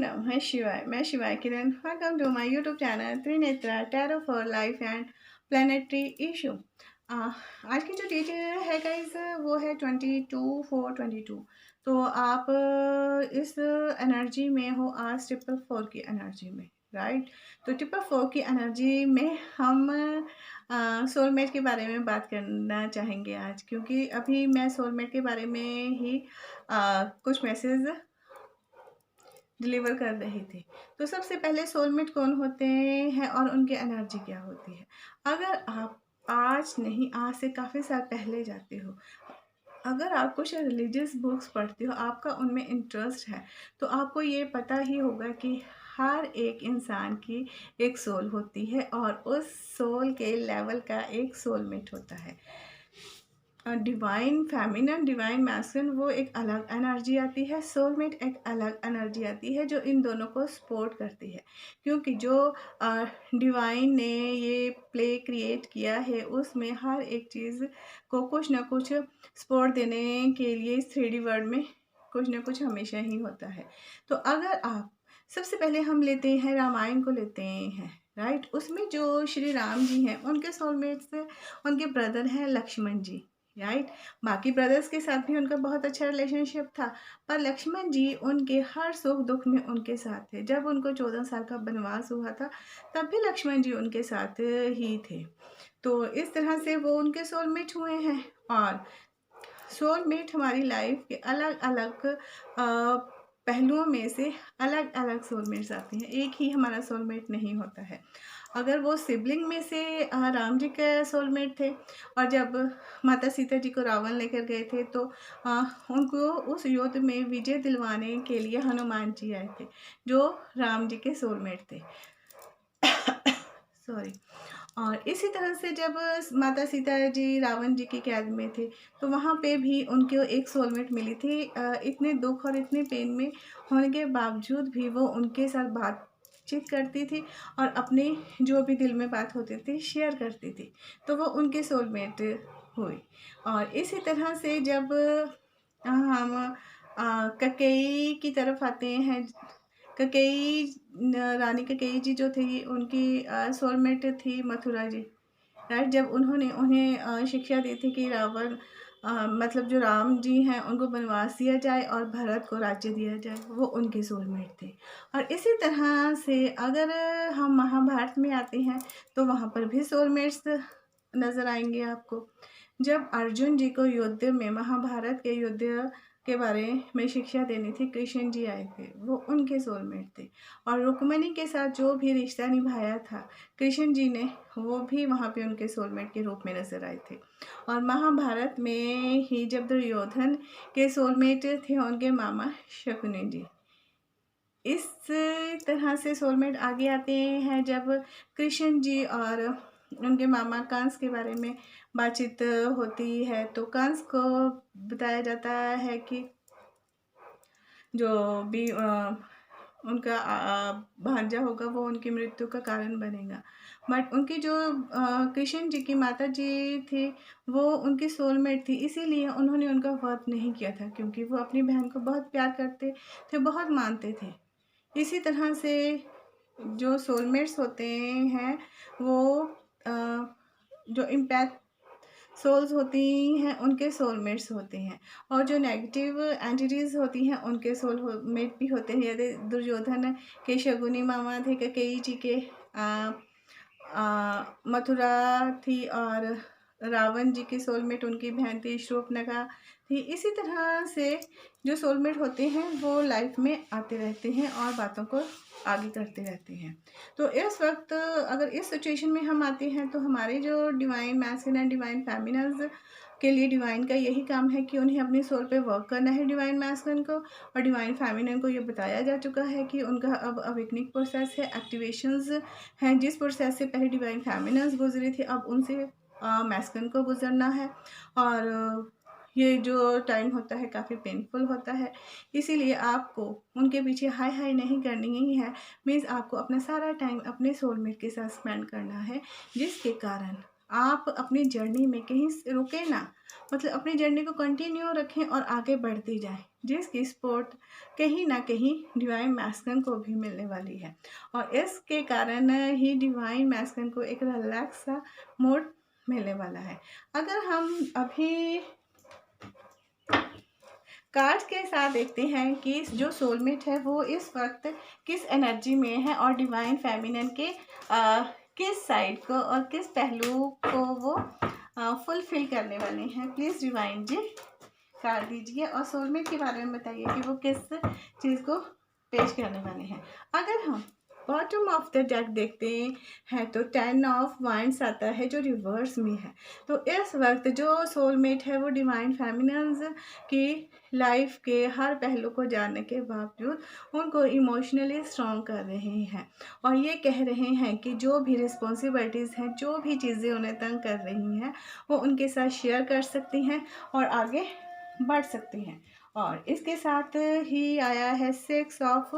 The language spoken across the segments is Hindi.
नमः शिवाय। मैं Shivay Kiran. Welcome to my YouTube channel Trinetra tarot for life and planetary issue. आज की जो डेट है गाइस वो है 22/4/22। तो आप इस एनर्जी में हो आज 444 की एनर्जी में, राइट। तो 444 की एनर्जी में हम सोलमेट के बारे में बात करना चाहेंगे आज, क्योंकि अभी मैं सोलमेट के बारे में ही कुछ मैसेज डिलीवर कर रही थी। तो सबसे पहले सोलमेट कौन होते हैं और उनकी एनर्जी क्या होती है। अगर आप आज नहीं, आज से काफ़ी साल पहले जाते हो, अगर आप कुछ रिलीजियस बुक्स पढ़ते हो, आपका उनमें इंटरेस्ट है, तो आपको ये पता ही होगा कि हर एक इंसान की एक सोल होती है और उस सोल के लेवल का एक सोलमेट होता है। डिवाइन फेमिनिन, डिवाइन मैस्कुलिन, वो एक अलग एनर्जी आती है। सोलमेट एक अलग एनर्जी आती है जो इन दोनों को सपोर्ट करती है, क्योंकि जो डिवाइन ने ये प्ले क्रिएट किया है उसमें हर एक चीज़ को कुछ ना कुछ सपोर्ट देने के लिए इस 3D वर्ल्ड में कुछ ना कुछ हमेशा ही होता है। तो अगर आप सबसे पहले हम लेते हैं रामायण को लेते हैं, राइट। उसमें जो श्री राम जी हैं उनके सोलमेट्स, उनके ब्रदर हैं लक्ष्मण जी, राइट। बाकी ब्रदर्स के साथ भी उनका बहुत अच्छा रिलेशनशिप था, पर लक्ष्मण जी उनके हर सुख दुख में उनके साथ थे। जब उनको 14 साल का वनवास हुआ था तब भी लक्ष्मण जी उनके साथ ही थे। तो इस तरह से वो उनके सोलमेट हुए हैं। और सोलमेट हमारी लाइफ के अलग अलग पहलुओं में से अलग अलग सोलमेट्स आते हैं, एक ही हमारा सोलमेट नहीं होता है। अगर वो सिबलिंग में से राम जी के सोलमेट थे, और जब माता सीता जी को रावण लेकर गए थे तो उनको उस युद्ध में विजय दिलवाने के लिए हनुमान जी आए थे जो राम जी के सोलमेट थे। सॉरी। और इसी तरह से जब माता सीता जी रावण जी की कैद में थे तो वहाँ पे भी उनको एक सोलमेट मिली थी। इतने दुख और इतने पेन में होने के बावजूद भी वो उनके साथ बातचीत करती थी और अपने जो भी दिल में बात होती थी शेयर करती थी, तो वो उनके सोलमेट हुई। और इसी तरह से जब हम कैकेयी की तरफ आते हैं, कैकेयी रानी कैकेयी जी जो थी उनकी सोलमेट थी मथुरा जी, राइट। जब उन्होंने उन्हें शिक्षा दी थी कि रावण मतलब जो राम जी हैं उनको वनवास दिया जाए और भरत को राज्य दिया जाए, वो उनके सोलमेट थे। और इसी तरह से अगर हम महाभारत में आते हैं तो वहाँ पर भी सोलमेट्स नज़र आएंगे आपको। जब अर्जुन जी को युद्ध में, महाभारत के युद्ध के बारे में शिक्षा देनी थी, कृष्ण जी आए थे, वो उनके सोलमेट थे। और रुक्मिणी के साथ जो भी रिश्ता निभाया था कृष्ण जी ने, वो भी वहाँ पे उनके सोलमेट के रूप में नजर आए थे। और महाभारत में ही जब दुर्योधन के सोलमेट थे उनके मामा शकुनी जी। इस तरह से सोलमेट आगे आते हैं जब कृष्ण जी और उनके मामा कंस के बारे में बातचीत होती है, तो कंस को बताया जाता है कि जो भी उनका भांजा होगा वो उनकी मृत्यु का कारण बनेगा। बट उनकी जो कृष्ण जी की माता जी थी वो उनकी सोलमेट थी, इसीलिए उन्होंने उनका वध नहीं किया था, क्योंकि वो अपनी बहन को बहुत प्यार करते थे, बहुत मानते थे। इसी तरह से जो सोलमेट्स होते हैं वो जो इम्पैक्ट सोल्स होती हैं उनके सोलमेट्स होते हैं, और जो नेगेटिव एंटिटीज़ होती हैं उनके सोलमेट भी होते हैं। यदि दुर्योधन के शकुनी मामा थे, कैकेयी जी के मथुरा थी, और रावण जी की सोलमेट उनकी बहन थी शूर्पणखा थी। इसी तरह से जो सोलमेट होते हैं वो लाइफ में आते रहते हैं और बातों को आगे करते रहते हैं। तो इस वक्त अगर इस सिचुएशन में हम आते हैं तो हमारे जो divine masculine and divine feminine के लिए डिवाइन का यही काम है कि उन्हें अपनी सोल पे वर्क करना है, डिवाइन मैस्कुलिन को। और डिवाइन फेमिनिन को ये बताया जा चुका है कि उनका अब अवेकनिंग प्रोसेस है, एक्टिवेशंस हैं। जिस प्रोसेस से पहले डिवाइन फेमिनिन गुजरी थी अब उनसे मैस्कुलिन को गुजरना है। और ये जो टाइम होता है काफ़ी पेनफुल होता है, इसीलिए आपको उनके पीछे हाई हाई नहीं करनी ही है। मीन्स आपको अपना सारा टाइम अपने सोलमेट के साथ स्पेंड करना है, जिसके कारण आप अपनी जर्नी में कहीं से रुके ना, मतलब अपनी जर्नी को कंटिन्यू रखें और आगे बढ़ती जाएं, जिसकी सपोर्ट कहीं ना कहीं डिवाइन मैस्कुलिन को भी मिलने वाली है। और इसके कारण ही डिवाइन मैस्कुलिन को एक रिलैक्स सा मूड मिलने वाला है। अगर हम अभी कार्ड के साथ देखते हैं कि जो सोलमेट है वो इस वक्त किस एनर्जी में है और डिवाइन फेमिनिन के किस साइड को और किस पहलू को वो फुलफिल करने वाले हैं। प्लीज़ डिवाइन जी कार्ड दीजिए और सोलमेट के बारे में बताइए कि वो किस चीज़ को पेश करने वाले हैं। अगर हम बॉटम ऑफ द डेक देखते हैं तो 10 ऑफ वाइंड्स आता है जो रिवर्स में है। तो इस वक्त जो सोलमेट है वो डिवाइन फेमिनिन्स की लाइफ के हर पहलू को जानने के बावजूद उनको इमोशनली स्ट्रॉन्ग कर रहे हैं और ये कह रहे हैं कि जो भी रिस्पॉन्सिबिलिटीज़ हैं, जो भी चीज़ें उन्हें तंग कर रही हैं, वो उनके साथ शेयर कर सकती हैं और आगे बढ़ सकती हैं। और इसके साथ ही आया है 6 ऑफ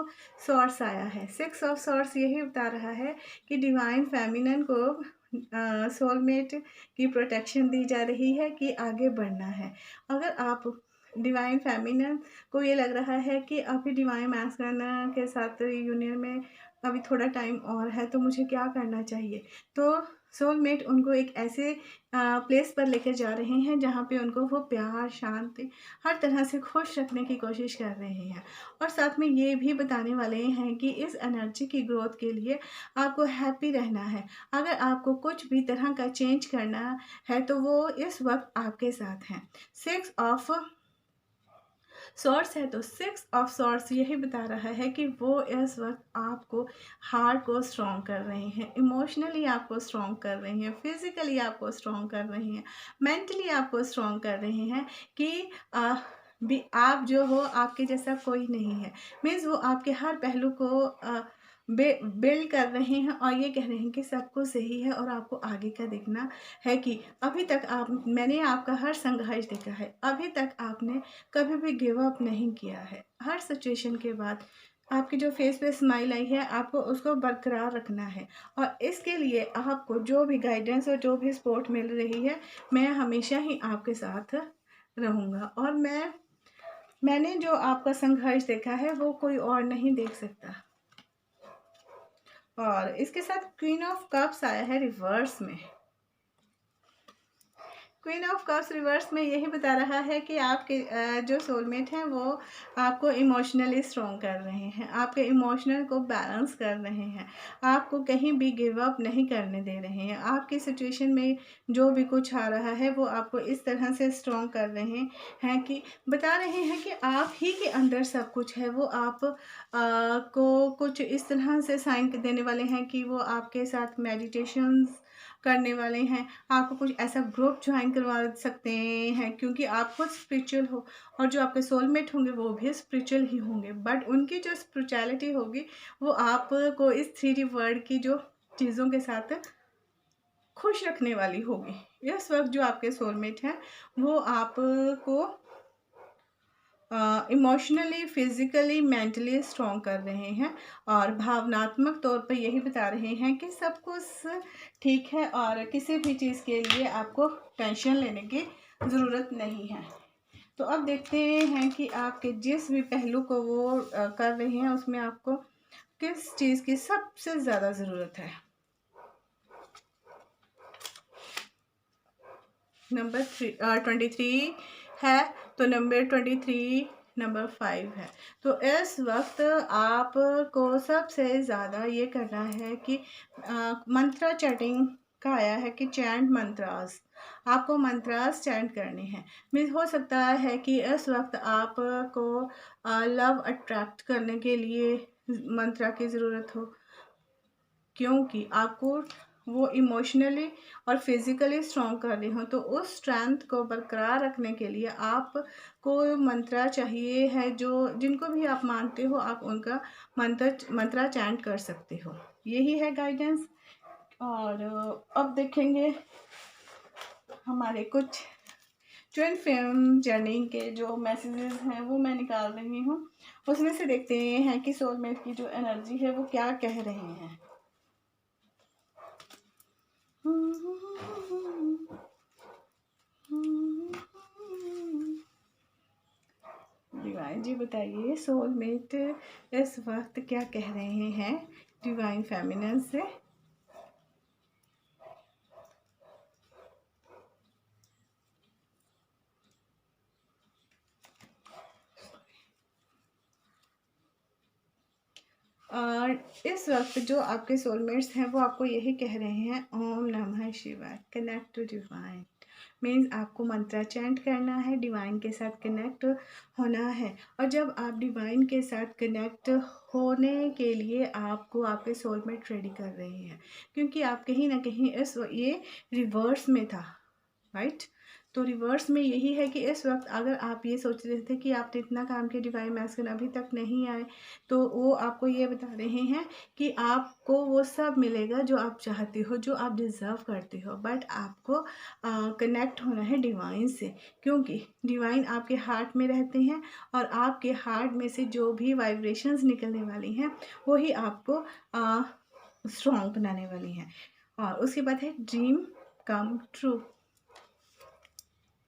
सॉर्ड्स आया है। 6 ऑफ सॉर्ड्स यही बता रहा है कि डिवाइन फेमिनिन को सोलमेट की प्रोटेक्शन दी जा रही है कि आगे बढ़ना है। अगर आप डिवाइन फेमिनिन को ये लग रहा है कि अभी डिवाइन मैस्कुलिन के साथ यूनियन में अभी थोड़ा टाइम और है, तो मुझे क्या करना चाहिए, तो सोलमेट उनको एक ऐसे प्लेस पर लेकर जा रहे हैं जहाँ पे उनको वो प्यार, शांति, हर तरह से खुश रखने की कोशिश कर रहे हैं। और साथ में ये भी बताने वाले हैं कि इस एनर्जी की ग्रोथ के लिए आपको हैप्पी रहना है। अगर आपको कुछ भी तरह का चेंज करना है तो वो इस वक्त आपके साथ हैं। 6 ऑफ सॉर्ड्स है तो 6 ऑफ सॉर्ड्स यही बता रहा है कि वो इस वक्त आपको हार्ट को स्ट्रॉन्ग कर रहे हैं, इमोशनली आपको स्ट्रॉन्ग कर रहे हैं, फिजिकली आपको स्ट्रॉन्ग कर रहे हैं, मेंटली आपको स्ट्रॉन्ग कर रहे हैं कि भी आप जो हो आपके जैसा कोई नहीं है। मीन्स वो आपके हर पहलू को बिल्ड कर रहे हैं और ये कह रहे हैं कि सब कुछ सही है और आपको आगे का देखना है कि अभी तक मैंने आपका हर संघर्ष देखा है, अभी तक आपने कभी भी गिव अप नहीं किया है। हर सिचुएशन के बाद आपके जो फेस पे स्माइल आई है, आपको उसको बरकरार रखना है और इसके लिए आपको जो भी गाइडेंस और जो भी सपोर्ट मिल रही है, मैं हमेशा ही आपके साथ रहूँगा। और मैंने जो आपका संघर्ष देखा है वो कोई और नहीं देख सकता। और इसके साथ क्वीन ऑफ कप्स आया है रिवर्स में। क्वीन ऑफ कप्स रिवर्स में यही बता रहा है कि आपके जो सोलमेट हैं वो आपको इमोशनली स्ट्रॉन्ग कर रहे हैं, आपके इमोशनल को बैलेंस कर रहे हैं, आपको कहीं भी गिव अप नहीं करने दे रहे हैं। आपकी सिचुएशन में जो भी कुछ आ रहा है वो आपको इस तरह से स्ट्रॉन्ग कर रहे हैं कि बता रहे हैं कि आप ही के अंदर सब कुछ है। वो आप को कुछ इस तरह से साइन देने वाले हैं कि वो आपके साथ मेडिटेशंस करने वाले हैं, आपको कुछ ऐसा ग्रुप ज्वाइन करवा सकते हैं क्योंकि आप खुद स्पिरिचुअल हो और जो आपके सोलमेट होंगे वो भी स्पिरिचुअल ही होंगे, बट उनकी जो स्पिरिचुअलिटी होगी वो आपको इस 3D वर्ल्ड की जो चीज़ों के साथ खुश रखने वाली होगी। इस वक्त जो आपके सोलमेट हैं वो आपको इमोशनली, फिज़िकली, मेंटली स्ट्रॉन्ग कर रहे हैं और भावनात्मक तौर पर यही बता रहे हैं कि सब कुछ ठीक है और किसी भी चीज़ के लिए आपको टेंशन लेने की ज़रूरत नहीं है। तो अब देखते हैं कि आपके जिस भी पहलू को वो कर रहे हैं उसमें आपको किस चीज़ की सबसे ज़्यादा ज़रूरत है। नंबर 23 है तो नंबर 23 नंबर 5 है। तो इस वक्त आपको सबसे ज़्यादा ये करना है कि मंत्रा चैटिंग का आया है कि चैंट मंत्रास, आपको मंत्रास चैंट करने हैं। मीन्स हो सकता है कि इस वक्त आपको लव अट्रैक्ट करने के लिए मंत्रा की ज़रूरत हो, क्योंकि आपको वो इमोशनली और फिज़िकली स्ट्रॉन्ग कर रही हो। तो उस स्ट्रेंथ को बरकरार रखने के लिए आपको मंत्रा चाहिए है, जो जिनको भी आप मानते हो आप उनका मंत्रा चैंट कर सकते हो। यही है गाइडेंस। और अब देखेंगे हमारे कुछ ट्विन फिल्म जर्नी के जो मैसेजेस हैं वो मैं निकाल रही हूँ, उसमें से देखते हैं कि सोलमेट की जो एनर्जी है वो क्या कह रहे हैं। डिवाइन जी बताइए सोलमेट इस वक्त क्या कह रहे हैं डिवाइन फेमिनिन से। और इस वक्त जो आपके सोलमेट्स हैं वो आपको यही कह रहे हैं, ओम नमः शिवाय, कनेक्ट टू डिवाइन। मीन्स आपको मंत्रा चैंट करना है, डिवाइन के साथ कनेक्ट होना है। और जब आप डिवाइन के साथ कनेक्ट होने के लिए आपको आपके सोलमेट रेडी कर रहे हैं, क्योंकि आप कहीं ना कहीं ये रिवर्स में था, राइट। तो रिवर्स में यही है कि इस वक्त अगर आप ये सोच रहे थे कि आपने इतना काम किया डिवाइन मैस्कुलिन अभी तक नहीं आए, तो वो आपको ये बता रहे हैं कि आपको वो सब मिलेगा जो आप चाहते हो, जो आप डिज़र्व करते हो। बट आपको कनेक्ट होना है डिवाइन से, क्योंकि डिवाइन आपके हार्ट में रहते हैं और आपके हार्ट में से जो भी वाइब्रेशंस निकलने वाली हैं वही आपको स्ट्रॉन्ग बनाने वाली हैं। और उसके बाद है ड्रीम कम ट्रू।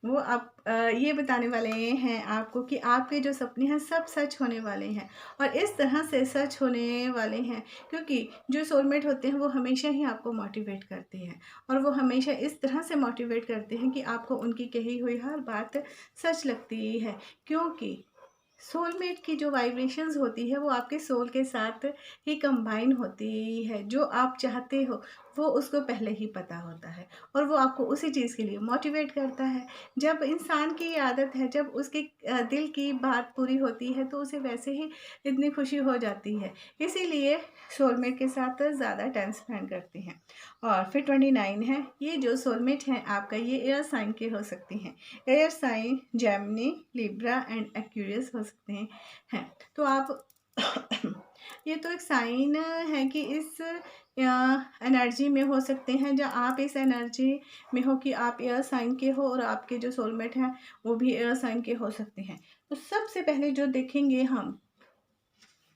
वो आप ये बताने वाले हैं आपको कि आपके जो सपने हैं सब सच होने वाले हैं, और इस तरह से सच होने वाले हैं क्योंकि जो सोलमेट होते हैं वो हमेशा ही आपको मोटिवेट करते हैं, और वो हमेशा इस तरह से मोटिवेट करते हैं कि आपको उनकी कही हुई हर बात सच लगती है। क्योंकि सोलमेट की जो वाइब्रेशंस होती है वो आपके सोल के साथ ही कंबाइन होती है। जो आप चाहते हो वो उसको पहले ही पता होता है, और वो आपको उसी चीज़ के लिए मोटिवेट करता है। जब इंसान की ये आदत है, जब उसके दिल की बात पूरी होती है तो उसे वैसे ही इतनी खुशी हो जाती है, इसीलिए सोलमेट के साथ ज़्यादा टाइम स्पेंड करते हैं। और फिर 29 है, ये जो सोलमेट हैं आपका ये एयर साइन के हो सकती हैं। Air sign Gemini, Libra and Aquarius हो सकते हैं। तो आप ये तो एक साइन है कि इस एनर्जी में हो सकते हैं, जहाँ आप इस एनर्जी में हो कि आप एयर साइन के हो और आपके जो सोलमेट हैं वो भी एयर साइन के हो सकते हैं। तो सबसे पहले जो देखेंगे हम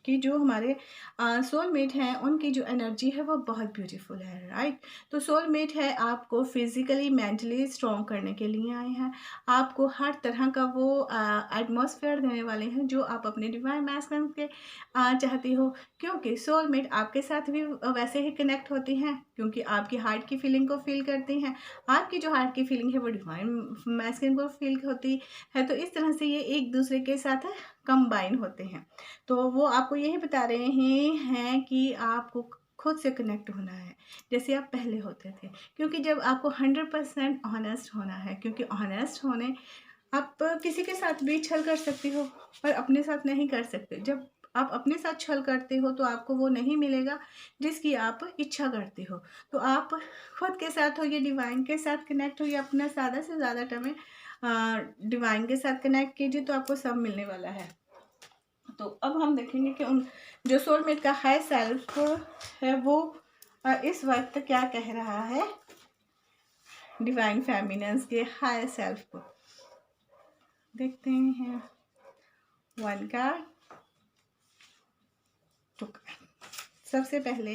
कि जो हमारे सोलमेट हैं उनकी जो एनर्जी है वो बहुत ब्यूटीफुल है, राइट। तो सोलमेट है आपको फिजिकली मेंटली स्ट्रॉन्ग करने के लिए आए हैं, आपको हर तरह का वो एटमॉस्फेयर देने वाले हैं जो आप अपने डिवाइन मैस्कुलिन के चाहती हो। क्योंकि सोलमेट आपके साथ भी वैसे ही कनेक्ट होती हैं, क्योंकि आपकी हार्ट की फीलिंग को फील करती हैं। आपकी जो हार्ट की फीलिंग है वो डिवाइन मैस्कुलिन को फील होती है। तो इस तरह से ये एक दूसरे के साथ कंबाइन होते हैं। तो वो आपको यही बता रहे हैं कि आपको खुद से कनेक्ट होना है जैसे आप पहले होते थे, क्योंकि जब आपको 100% ऑनेस्ट होना है, क्योंकि ऑनेस्ट होने आप किसी के साथ भी छल कर सकती हो पर अपने साथ नहीं कर सकते। जब आप अपने साथ छल करते हो तो आपको वो नहीं मिलेगा जिसकी आप इच्छा करते हो। तो आप खुद के साथ हो या डिवाइन के साथ कनेक्ट हो या अपना ज़्यादा से ज़्यादा टाइम डिवाइन के साथ कनेक्ट कीजिए, तो आपको सब मिलने वाला है। तो अब हम देखेंगे कि उन जो सोलमेट का हाई सेल्फ है वो इस वक्त क्या कह रहा है डिवाइन फेमिनिन्स के हाई सेल्फ को। देखते हैं, 1 कार्ड, 2 कार्ड। सबसे पहले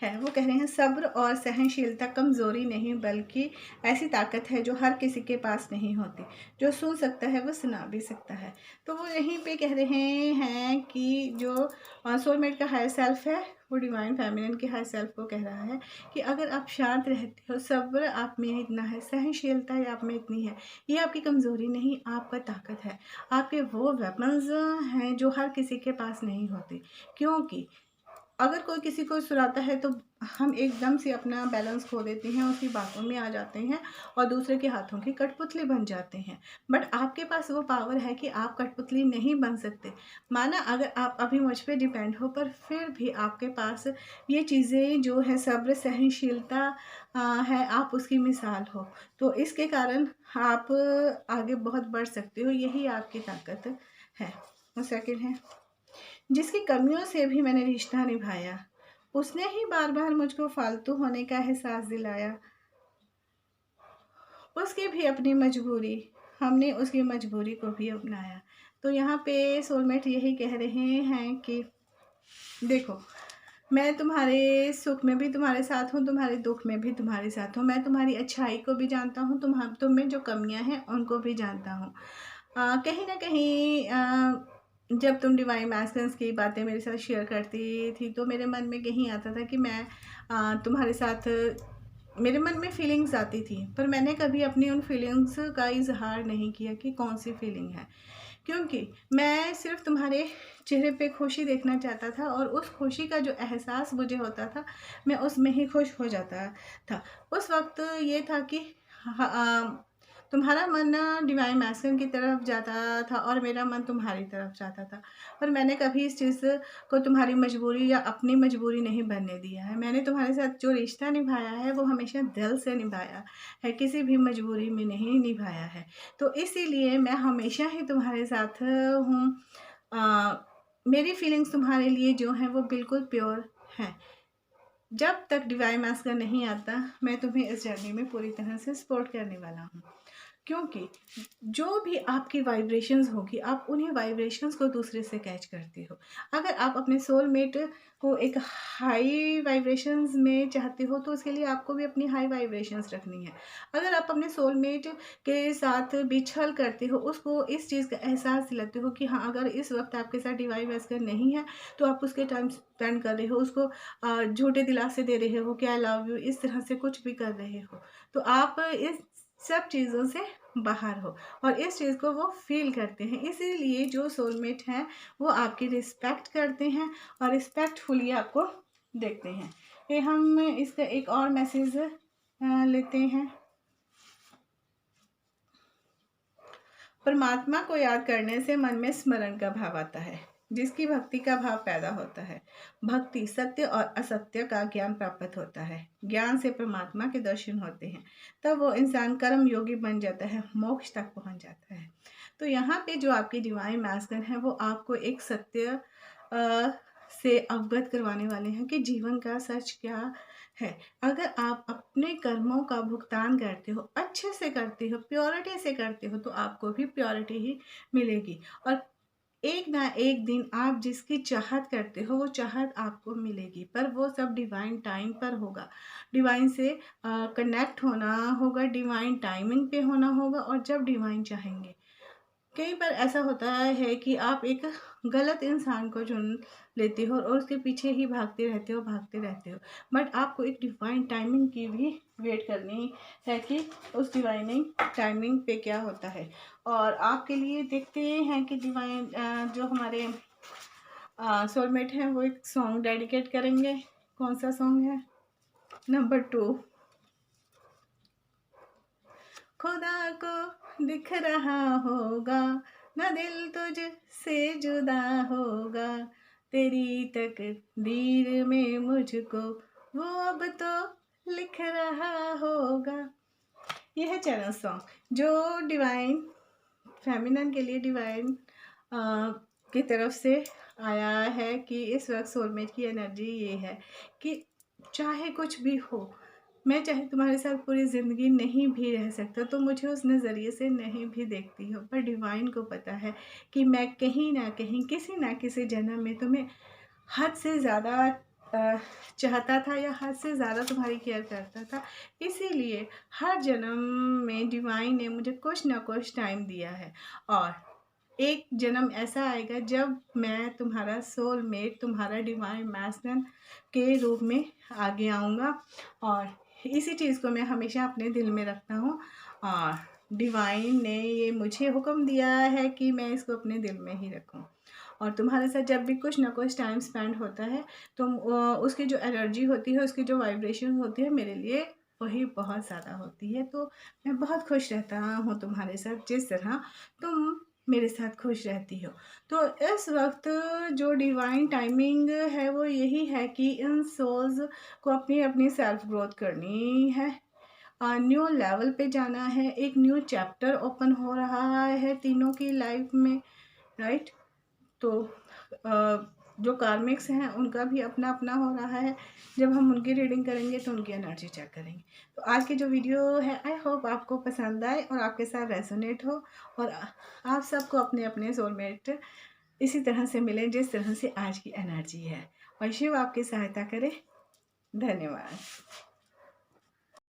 है वो कह रहे हैं सब्र और सहनशीलता कमज़ोरी नहीं बल्कि ऐसी ताकत है जो हर किसी के पास नहीं होती। जो सुन सकता है वो सुना भी सकता है। तो वो यहीं पे कह रहे हैं कि जो सोलमेट का हाई सेल्फ है वो डिवाइन फेमिनिन के हाई सेल्फ को कह रहा है कि अगर आप शांत रहते हो, सब्र आप में इतना है, सहनशीलता आप में इतनी है, ये आपकी कमज़ोरी नहीं आपका ताकत है। आपके वो वेपन्स हैं जो हर किसी के पास नहीं होते। क्योंकि अगर कोई किसी को सुनाता है तो हम एकदम से अपना बैलेंस खो देते हैं, उसकी बातों में आ जाते हैं और दूसरे के हाथों की कठपुतली बन जाते हैं। बट आपके पास वो पावर है कि आप कठपुतली नहीं बन सकते। माना अगर आप अभी मुझ पे डिपेंड हो, पर फिर भी आपके पास ये चीज़ें जो है सब्र सहनशीलता है, आप उसकी मिसाल हो। तो इसके कारण आप आगे बहुत बढ़ सकते हो, यही आपकी ताकत है। और सेकंड है, जिसकी कमियों से भी मैंने रिश्ता निभाया, उसने ही बार बार मुझको फालतू होने का एहसास दिलाया। उसकी भी अपनी मजबूरी, हमने उसकी मजबूरी को भी अपनाया। तो यहाँ पे सोलमेट यही कह रहे हैं कि देखो, मैं तुम्हारे सुख में भी तुम्हारे साथ हूँ, तुम्हारे दुख में भी तुम्हारे साथ हूँ। मैं तुम्हारी अच्छाई को भी जानता हूँ, तुम में जो कमियाँ हैं उनको भी जानता हूँ। कहीं न कहीं जब तुम डिवाइन मैस्कल्स की बातें मेरे साथ शेयर करती थी तो मेरे मन में कहीं आता था कि मैं तुम्हारे साथ, मेरे मन में फीलिंग्स आती थी, पर मैंने कभी अपनी उन फीलिंग्स का इज़हार नहीं किया कि कौन सी फीलिंग है। क्योंकि मैं सिर्फ़ तुम्हारे चेहरे पे खुशी देखना चाहता था और उस खुशी का जो एहसास मुझे होता था, मैं उसमें ही खुश हो जाता था। उस वक़्त ये था कि तुम्हारा मन ना डिवाइन मैस्कुलिन की तरफ जाता था और मेरा मन तुम्हारी तरफ जाता था। पर मैंने कभी इस चीज़ को तुम्हारी मजबूरी या अपनी मजबूरी नहीं बनने दिया है। मैंने तुम्हारे साथ जो रिश्ता निभाया है वो हमेशा दिल से निभाया है, किसी भी मजबूरी में नहीं निभाया है। तो इसीलिए मैं हमेशा ही तुम्हारे साथ हूँ। मेरी फीलिंग्स तुम्हारे लिए जो हैं वो बिल्कुल प्योर हैं। जब तक डिवाइन मास्टर नहीं आता, मैं तुम्हें इस जर्नी में पूरी तरह से सपोर्ट करने वाला हूँ। क्योंकि जो भी आपकी वाइब्रेशंस होगी, आप उन्हीं वाइब्रेशंस को दूसरे से कैच करते हो। अगर आप अपने सोलमेट को एक हाई वाइब्रेशंस में चाहते हो, तो उसके लिए आपको भी अपनी हाई वाइब्रेशंस रखनी है। अगर आप अपने सोलमेट के साथ भी छल करते हो, उसको इस चीज़ का एहसास दिलाते हो कि हाँ, अगर इस वक़्त आपके साथ डिवाइन मास्टर नहीं है, तो आप उसके टाइम स्पेंड कर रहे हो, उसको झूठे दिलासे दे रहे हो कि आई लव यू, इस तरह से कुछ भी कर रहे हो, तो आप इस सब चीज़ों से बाहर हो और इस चीज़ को वो फ़ील करते हैं। इसीलिए जो सोलमेट हैं वो आपकी रिस्पेक्ट करते हैं और रिस्पेक्टफुली आपको देखते हैं। ये हम इसका एक और मैसेज लेते हैं। परमात्मा को याद करने से मन में स्मरण का भाव आता है, जिसकी भक्ति का भाव पैदा होता है। भक्ति सत्य और असत्य का ज्ञान प्राप्त होता है। ज्ञान से परमात्मा के दर्शन होते हैं। तब वो इंसान कर्म योगी बन जाता है, मोक्ष तक पहुंच जाता है। तो यहाँ पे जो आपके डिवाइन मास्टर हैं वो आपको एक सत्य से अवगत करवाने वाले हैं कि जीवन का सच क्या है। अगर आप अपने कर्मों का भुगतान करते हो, अच्छे से करते हो, प्योरिटी से करते हो, तो आपको भी प्योरिटी ही मिलेगी और एक ना एक दिन आप जिसकी चाहत करते हो वो चाहत आपको मिलेगी। पर वो सब डिवाइन टाइम पर होगा। डिवाइन से कनेक्ट होना होगा, डिवाइन टाइमिंग पे होना होगा और जब डिवाइन चाहेंगे। कई बार ऐसा होता है कि आप एक गलत इंसान को चुन लेते हो और उसके पीछे ही भागते रहते हो। बट आपको एक डिवाइन टाइमिंग की भी वेट करनी है कि उस डिवाइनिंग टाइमिंग पे क्या होता है। और आपके लिए देखते हैं कि डिवाइन जो हमारे सोलमेट हैं वो एक सॉन्ग डेडिकेट करेंगे। कौन सा सॉन्ग है? नंबर 2। खुदा को दिख रहा होगा, ना दिल तुझ से जुदा होगा, तेरी तकदीर में मुझको वो अब तो लिख रहा होगा। यह है चैनल सॉन्ग जो डिवाइन फेमिनन के लिए डिवाइन की तरफ से आया है कि इस वक्त सोलमेट की एनर्जी ये है कि चाहे कुछ भी हो, मैं चाहे तुम्हारे साथ पूरी ज़िंदगी नहीं भी रह सकता, तो मुझे उस नज़रिए से नहीं भी देखती हो, पर डिवाइन को पता है कि मैं कहीं ना कहीं किसी ना किसी जन्म में तुम्हें हद से ज़्यादा चाहता था या हद से ज़्यादा तुम्हारी केयर करता था। इसीलिए हर जन्म में डिवाइन ने मुझे कुछ ना कुछ टाइम दिया है और एक जन्म ऐसा आएगा जब मैं तुम्हारा सोलमेट, तुम्हारा डिवाइन मैस्टर के रूप में आगे आऊँगा और इसी चीज़ को मैं हमेशा अपने दिल में रखता हूँ। और डिवाइन ने ये मुझे हुक्म दिया है कि मैं इसको अपने दिल में ही रखूँ। और तुम्हारे साथ जब भी कुछ ना कुछ टाइम स्पेंड होता है तो उसकी जो एनर्जी होती है, उसकी जो वाइब्रेशन होती है, मेरे लिए वही बहुत ज़्यादा होती है। तो मैं बहुत खुश रहता हूँ तुम्हारे साथ, जिस तरह तुम मेरे साथ खुश रहती हो। तो इस वक्त जो डिवाइन टाइमिंग है वो यही है कि इन सोल्स को अपनी अपनी सेल्फ ग्रोथ करनी है, न्यू लेवल पे जाना है, एक न्यू चैप्टर ओपन हो रहा है तीनों की लाइफ में, राइट। तो जो कार्मिक्स हैं उनका भी अपना अपना हो रहा है। जब हम उनकी रीडिंग करेंगे तो उनकी एनर्जी चेक करेंगे। तो आज की जो वीडियो है आई होप आपको पसंद आए और आपके साथ रेजोनेट हो और आप सबको अपने अपने सोलमेट इसी तरह से मिले जिस तरह से आज की एनर्जी है। और शिव आपकी सहायता करे। धन्यवाद।